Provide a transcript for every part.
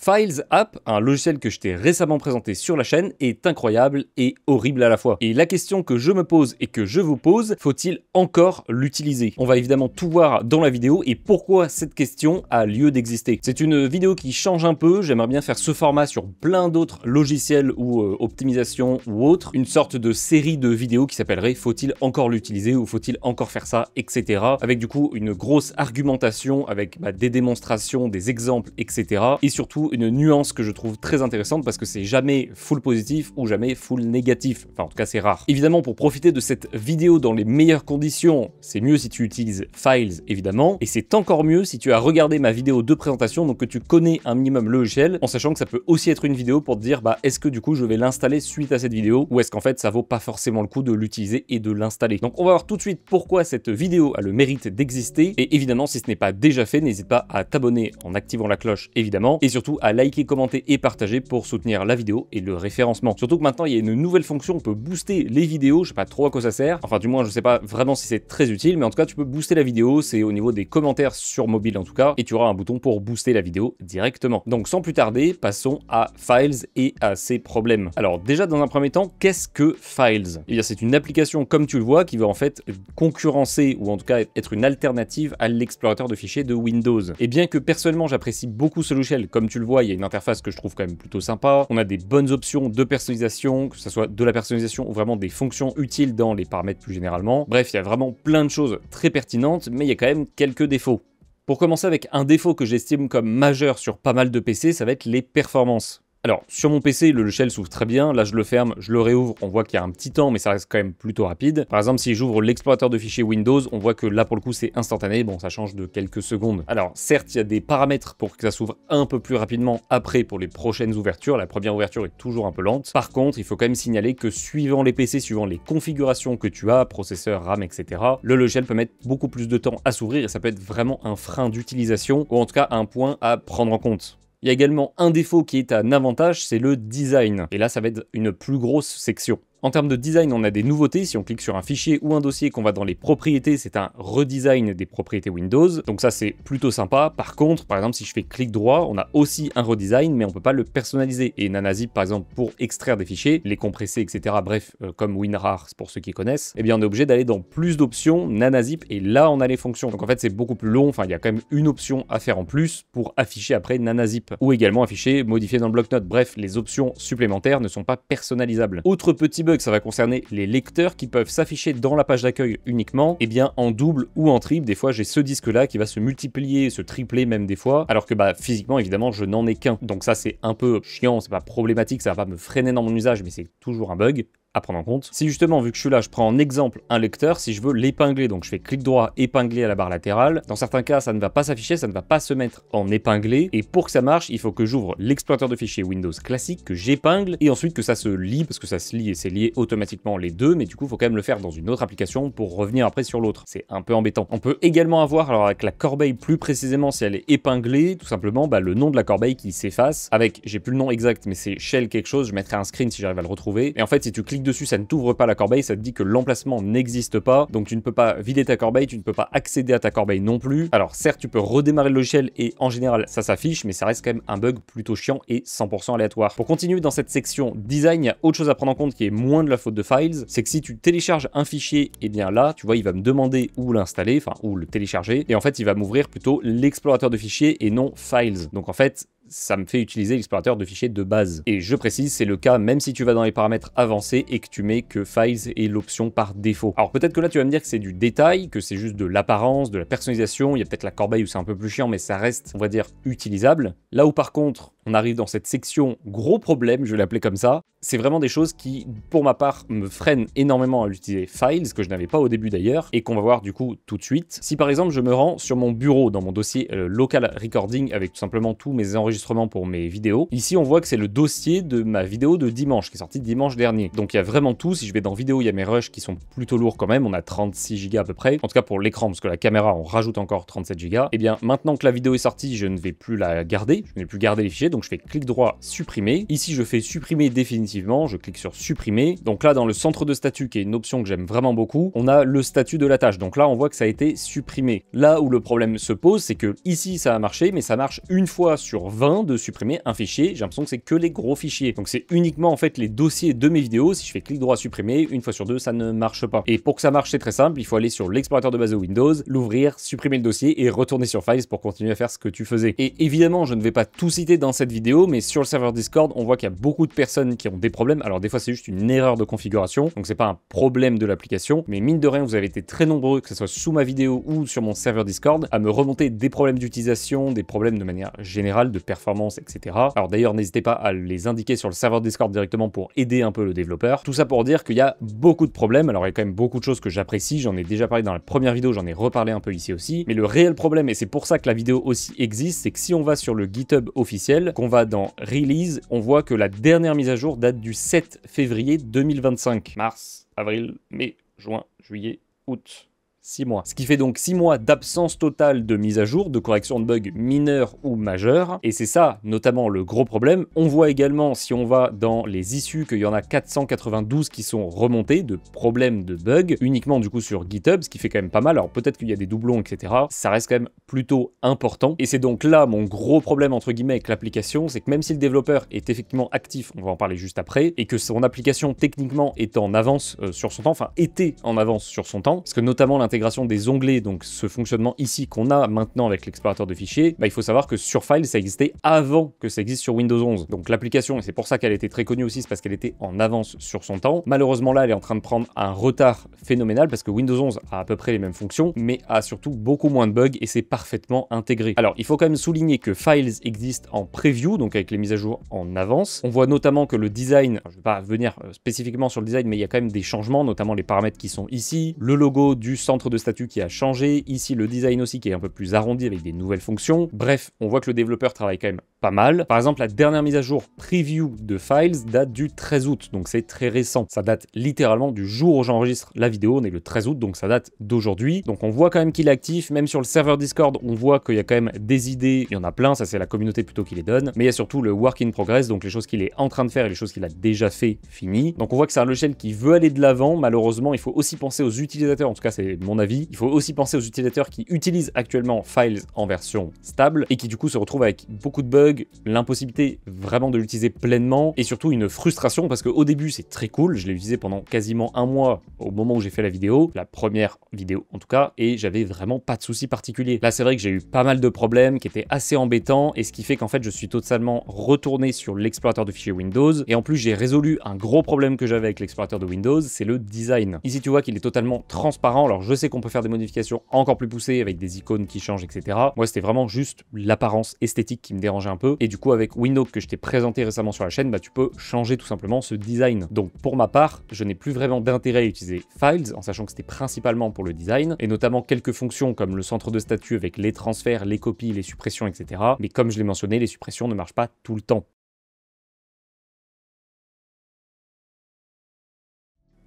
Files App, un logiciel que je t'ai récemment présenté sur la chaîne, est incroyable et horrible à la fois. Et la question que je me pose et que je vous pose, faut-il encore l'utiliser? On va évidemment tout voir dans la vidéo et pourquoi cette question a lieu d'exister. C'est une vidéo qui change un peu, j'aimerais bien faire ce format sur plein d'autres logiciels ou optimisation ou autre, une sorte de série de vidéos qui s'appellerait faut-il encore l'utiliser ou faut-il encore faire ça, etc. Avec du coup une grosse argumentation avec des démonstrations, des exemples, etc. Et surtout une nuance que je trouve très intéressante parce que c'est jamais full positif ou jamais full négatif. Enfin, en tout cas, c'est rare. Évidemment, pour profiter de cette vidéo dans les meilleures conditions, c'est mieux si tu utilises Files, évidemment. Et c'est encore mieux si tu as regardé ma vidéo de présentation, donc que tu connais un minimum le logiciel, en sachant que ça peut aussi être une vidéo pour te dire, est-ce que du coup, je vais l'installer suite à cette vidéo ou est-ce qu'en fait, ça vaut pas forcément le coup de l'utiliser et de l'installer. Donc, on va voir tout de suite pourquoi cette vidéo a le mérite d'exister. Et évidemment, si ce n'est pas déjà fait, n'hésite pas à t'abonner en activant la cloche, évidemment, et surtout à liker, commenter et partager pour soutenir la vidéo et le référencement. Surtout que maintenant il y a une nouvelle fonction, on peut booster les vidéos, je sais pas trop à quoi ça sert, enfin du moins je sais pas vraiment si c'est très utile, mais en tout cas tu peux booster la vidéo, c'est au niveau des commentaires sur mobile en tout cas, et tu auras un bouton pour booster la vidéo directement. Donc sans plus tarder, passons à Files et à ses problèmes. Alors déjà dans un premier temps, qu'est-ce que Files? Eh bien c'est une application comme tu le vois qui va en fait concurrencer ou en tout cas être une alternative à l'explorateur de fichiers de Windows. Et bien que personnellement j'apprécie beaucoup ce logiciel, comme tu le vois il y a une interface que je trouve quand même plutôt sympa, on a des bonnes options de personnalisation, que ce soit de la personnalisation ou vraiment des fonctions utiles dans les paramètres plus généralement. Bref, il y a vraiment plein de choses très pertinentes, mais il y a quand même quelques défauts. Pour commencer avec un défaut que j'estime comme majeur sur pas mal de PC, ça va être les performances. Alors, sur mon PC, le logiciel s'ouvre très bien. Là, je le ferme, je le réouvre. On voit qu'il y a un petit temps, mais ça reste quand même plutôt rapide. Par exemple, si j'ouvre l'explorateur de fichiers Windows, on voit que là, pour le coup, c'est instantané. Bon, ça change de quelques secondes. Alors, certes, il y a des paramètres pour que ça s'ouvre un peu plus rapidement après pour les prochaines ouvertures. La première ouverture est toujours un peu lente. Par contre, il faut quand même signaler que suivant les PC, suivant les configurations que tu as, processeur, RAM, etc., le logiciel peut mettre beaucoup plus de temps à s'ouvrir et ça peut être vraiment un frein d'utilisation ou en tout cas un point à prendre en compte. Il y a également un défaut qui est un avantage, c'est le design. Et là, ça va être une plus grosse section. En termes de design, on a des nouveautés. Si on clique sur un fichier ou un dossier, qu'on va dans les propriétés, c'est un redesign des propriétés Windows. Donc ça, c'est plutôt sympa. Par contre, par exemple, si je fais clic droit, on a aussi un redesign, mais on peut pas le personnaliser. Et NanaZip, par exemple, pour extraire des fichiers, les compresser, etc. Bref, comme WinRAR, pour ceux qui connaissent, eh bien, on est obligé d'aller dans plus d'options, NanaZip, et là, on a les fonctions. Donc en fait, c'est beaucoup plus long. Enfin, il y a quand même une option à faire en plus pour afficher après NanaZip. Ou également afficher, modifier dans le bloc-notes. Bref, les options supplémentaires ne sont pas personnalisables. Autre petit bug, ça va concerner les lecteurs qui peuvent s'afficher dans la page d'accueil uniquement, et bien en double ou en triple. Des fois j'ai ce disque là qui va se multiplier, se tripler même des fois, alors que physiquement évidemment je n'en ai qu'un. Donc ça c'est un peu chiant, c'est pas problématique, ça va pas me freiner dans mon usage, mais c'est toujours un bug à prendre en compte. Si justement, vu que je suis là, je prends en exemple un lecteur, si je veux l'épingler, donc je fais clic droit, épingler à la barre latérale, dans certains cas, ça ne va pas s'afficher, ça ne va pas se mettre en épinglé, et pour que ça marche, il faut que j'ouvre l'explorateur de fichiers Windows classique, que j'épingle, et ensuite que ça se lie, parce que ça se lie et c'est lié automatiquement les deux, mais du coup, il faut quand même le faire dans une autre application pour revenir après sur l'autre. C'est un peu embêtant. On peut également avoir, alors avec la corbeille plus précisément, si elle est épinglée, tout simplement, le nom de la corbeille qui s'efface, avec, j'ai plus le nom exact, mais c'est shell quelque chose, je mettrai un screen si j'arrive à le retrouver, et en fait, si tu cliques dessus, ça ne t'ouvre pas la corbeille, ça te dit que l'emplacement n'existe pas, donc tu ne peux pas vider ta corbeille, tu ne peux pas accéder à ta corbeille non plus. Alors certes, tu peux redémarrer le logiciel et en général ça s'affiche, mais ça reste quand même un bug plutôt chiant et 100% aléatoire. Pour continuer dans cette section design, il y a autre chose à prendre en compte qui est moins de la faute de Files, c'est que si tu télécharges un fichier, et bien là, tu vois, il va me demander où l'installer, enfin où le télécharger, et en fait il va m'ouvrir plutôt l'explorateur de fichiers et non Files. Donc en fait, ça me fait utiliser l'explorateur de fichiers de base. Et je précise, c'est le cas même si tu vas dans les paramètres avancés et que tu mets que Files est l'option par défaut. Alors peut-être que là tu vas me dire que c'est du détail, que c'est juste de l'apparence, de la personnalisation, il y a peut-être la corbeille où c'est un peu plus chiant, mais ça reste, on va dire, utilisable. Là où par contre, on arrive dans cette section gros problème, je vais l'appeler comme ça, c'est vraiment des choses qui, pour ma part, me freinent énormément à l'utiliser Files, que je n'avais pas au début d'ailleurs, et qu'on va voir du coup tout de suite. Si par exemple je me rends sur mon bureau, dans mon dossier local recording, avec tout simplement tous mes enregistrements pour mes vidéos, ici on voit que c'est le dossier de ma vidéo de dimanche, qui est sortie dimanche dernier. Donc il y a vraiment tout, si je vais dans vidéo, il y a mes rushs qui sont plutôt lourds quand même, on a 36 Go à peu près, en tout cas pour l'écran, parce que la caméra on rajoute encore 37 Go. Et bien maintenant que la vidéo est sortie, je ne vais plus la garder, je ne vais plus garder les fichiers, donc je fais clic droit, supprimer. Ici, je fais supprimer définitivement, je clique sur supprimer. Donc là, dans le centre de statut, qui est une option que j'aime vraiment beaucoup, on a le statut de la tâche. Donc là, on voit que ça a été supprimé. Là où le problème se pose, c'est que ici, ça a marché, mais ça marche une fois sur 20 de supprimer un fichier. J'ai l'impression que c'est que les gros fichiers. Donc c'est uniquement en fait les dossiers de mes vidéos. Si je fais clic droit, supprimer, une fois sur deux, ça ne marche pas. Et pour que ça marche, c'est très simple. Il faut aller sur l'explorateur de base de Windows, l'ouvrir, supprimer le dossier et retourner sur Files pour continuer à faire ce que tu faisais. Et évidemment, je ne vais pas tout citer dans cette vidéo, mais sur le serveur Discord, on voit qu'il y a beaucoup de personnes qui ont des problèmes. Alors des fois, c'est juste une erreur de configuration, donc c'est pas un problème de l'application, mais mine de rien, vous avez été très nombreux, que ce soit sous ma vidéo ou sur mon serveur Discord, à me remonter des problèmes d'utilisation, des problèmes de manière générale, de performance, etc. Alors d'ailleurs, n'hésitez pas à les indiquer sur le serveur Discord directement pour aider un peu le développeur. Tout ça pour dire qu'il y a beaucoup de problèmes. Alors il y a quand même beaucoup de choses que j'apprécie, j'en ai déjà parlé dans la première vidéo, j'en ai reparlé un peu ici aussi, mais le réel problème, et c'est pour ça que la vidéo aussi existe, c'est que si on va sur le GitHub officiel, qu'on va dans Release, on voit que la dernière mise à jour date du 7 février 2025. Mars, avril, mai, juin, juillet, août. 6 mois. Ce qui fait donc 6 mois d'absence totale de mise à jour, de correction de bugs mineurs ou majeurs. Et c'est ça, notamment, le gros problème. On voit également, si on va dans les issues, qu'il y en a 492 qui sont remontés de problèmes de bugs, uniquement du coup sur GitHub, ce qui fait quand même pas mal. Alors peut-être qu'il y a des doublons, etc. Ça reste quand même plutôt important. Et c'est donc là mon gros problème, entre guillemets, avec l'application, c'est que même si le développeur est effectivement actif, on va en parler juste après, et que son application techniquement est en avance sur son temps, enfin était en avance sur son temps, parce que notamment l'intégration des onglets, donc ce fonctionnement ici qu'on a maintenant avec l'explorateur de fichiers, il faut savoir que sur Files, ça existait avant que ça existe sur Windows 11. Donc l'application, et c'est pour ça qu'elle était très connue aussi, c'est parce qu'elle était en avance sur son temps. Malheureusement là, elle est en train de prendre un retard phénoménal, parce que Windows 11 a à peu près les mêmes fonctions, mais a surtout beaucoup moins de bugs, et c'est parfaitement intégré. Alors, il faut quand même souligner que Files existe en preview, donc avec les mises à jour en avance. On voit notamment que le design, je ne vais pas venir spécifiquement sur le design, mais il y a quand même des changements, notamment les paramètres qui sont ici, le logo du centre de statut qui a changé, ici le design aussi qui est un peu plus arrondi avec des nouvelles fonctions. Bref, on voit que le développeur travaille quand même pas mal. Par exemple, la dernière mise à jour preview de Files date du 13 août, donc c'est très récent. Ça date littéralement du jour où j'enregistre la vidéo, on est le 13 août, donc ça date d'aujourd'hui. Donc on voit quand même qu'il est actif, même sur le serveur Discord, on voit qu'il y a quand même des idées, il y en a plein, ça c'est la communauté plutôt qui les donne, mais il y a surtout le work in progress, donc les choses qu'il est en train de faire et les choses qu'il a déjà fait, fini. Donc on voit que c'est un logiciel qui veut aller de l'avant. Malheureusement, il faut aussi penser aux utilisateurs, en tout cas c'est mon avis, il faut aussi penser aux utilisateurs qui utilisent actuellement Files en version stable et qui du coup se retrouvent avec beaucoup de bugs, l'impossibilité vraiment de l'utiliser pleinement et surtout une frustration parce qu'au début c'est très cool, je l'ai utilisé pendant quasiment un mois au moment où j'ai fait la vidéo, la première vidéo en tout cas, et j'avais vraiment pas de soucis particuliers. Là c'est vrai que j'ai eu pas mal de problèmes qui étaient assez embêtants et ce qui fait qu'en fait je suis totalement retourné sur l'explorateur de fichiers Windows et en plus j'ai résolu un gros problème que j'avais avec l'explorateur de Windows, c'est le design. Ici tu vois qu'il est totalement transparent, alors je sais qu'on peut faire des modifications encore plus poussées avec des icônes qui changent, etc. Moi c'était vraiment juste l'apparence esthétique qui me dérangeait un peu et du coup avec Windows que je t'ai présenté récemment sur la chaîne, tu peux changer tout simplement ce design. Donc pour ma part, je n'ai plus vraiment d'intérêt à utiliser Files en sachant que c'était principalement pour le design et notamment quelques fonctions comme le centre de statut avec les transferts, les copies, les suppressions, etc. Mais comme je l'ai mentionné, les suppressions ne marchent pas tout le temps.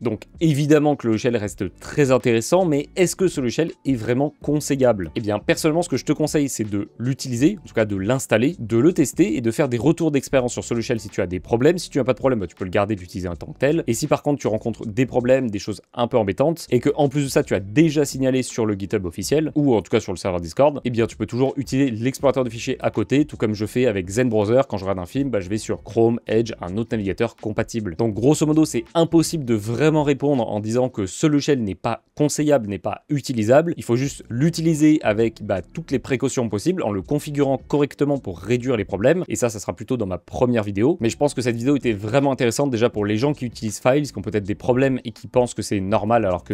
Donc évidemment que le logiciel reste très intéressant, mais est-ce que ce logiciel est vraiment conseillable? Eh bien personnellement ce que je te conseille c'est de l'utiliser, en tout cas de l'installer, de le tester et de faire des retours d'expérience sur ce logiciel si tu as des problèmes. Si tu n'as pas de problème, tu peux le garder, l'utiliser en tant que tel. Et si par contre tu rencontres des problèmes, des choses un peu embêtantes, et que en plus de ça tu as déjà signalé sur le GitHub officiel, ou en tout cas sur le serveur Discord, eh bien tu peux toujours utiliser l'explorateur de fichiers à côté, tout comme je fais avec Zen Browser. Quand je regarde un film, je vais sur Chrome, Edge, un autre navigateur compatible. Donc grosso modo c'est impossible de vraiment répondre en disant que ce logiciel n'est pas conseillable, n'est pas utilisable. Il faut juste l'utiliser avec toutes les précautions possibles en le configurant correctement pour réduire les problèmes. Et ça sera plutôt dans ma première vidéo. Mais je pense que cette vidéo était vraiment intéressante déjà pour les gens qui utilisent Files, qui ont peut-être des problèmes et qui pensent que c'est normal alors que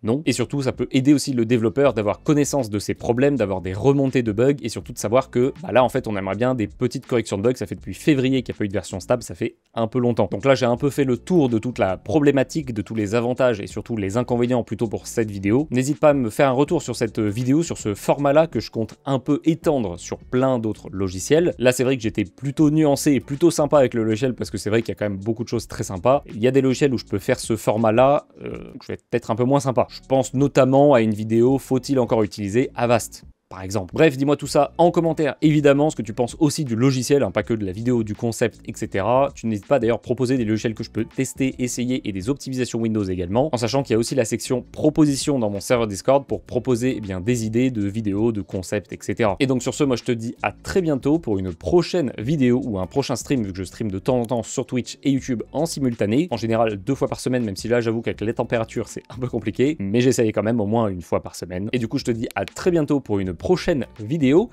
non. Et surtout, ça peut aider aussi le développeur d'avoir connaissance de ses problèmes, d'avoir des remontées de bugs et surtout de savoir que là en fait on aimerait bien des petites corrections de bugs. Ça fait depuis février qu'il n'y a pas eu de version stable, ça fait un peu longtemps. Donc là j'ai un peu fait le tour de toute la problématique, de tous les avantages et surtout les inconvénients plutôt pour cette vidéo. N'hésite pas à me faire un retour sur cette vidéo, sur ce format-là que je compte un peu étendre sur plein d'autres logiciels. Là c'est vrai que j'étais plutôt nuancé et plutôt sympa avec le logiciel parce que c'est vrai qu'il y a quand même beaucoup de choses très sympas. Il y a des logiciels où je peux faire ce format-là, je vais être peut-être un peu moins sympa. Je pense notamment à une vidéo « Faut-il encore utiliser Avast ?» par exemple. Bref, dis-moi tout ça en commentaire, évidemment, ce que tu penses aussi du logiciel, hein, pas que de la vidéo, du concept, etc. Tu n'hésites pas d'ailleurs à proposer des logiciels que je peux tester, essayer et des optimisations Windows également, en sachant qu'il y a aussi la section propositions dans mon serveur Discord pour proposer eh bien, des idées de vidéos, de concepts, etc. Et donc sur ce, moi je te dis à très bientôt pour une prochaine vidéo ou un prochain stream, vu que je stream de temps en temps sur Twitch et YouTube en simultané, en général 2 fois par semaine, même si là j'avoue qu'avec les températures c'est un peu compliqué, mais j'essaye quand même au moins 1 fois par semaine. Et du coup je te dis à très bientôt pour une prochaine vidéo.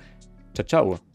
Ciao ciao.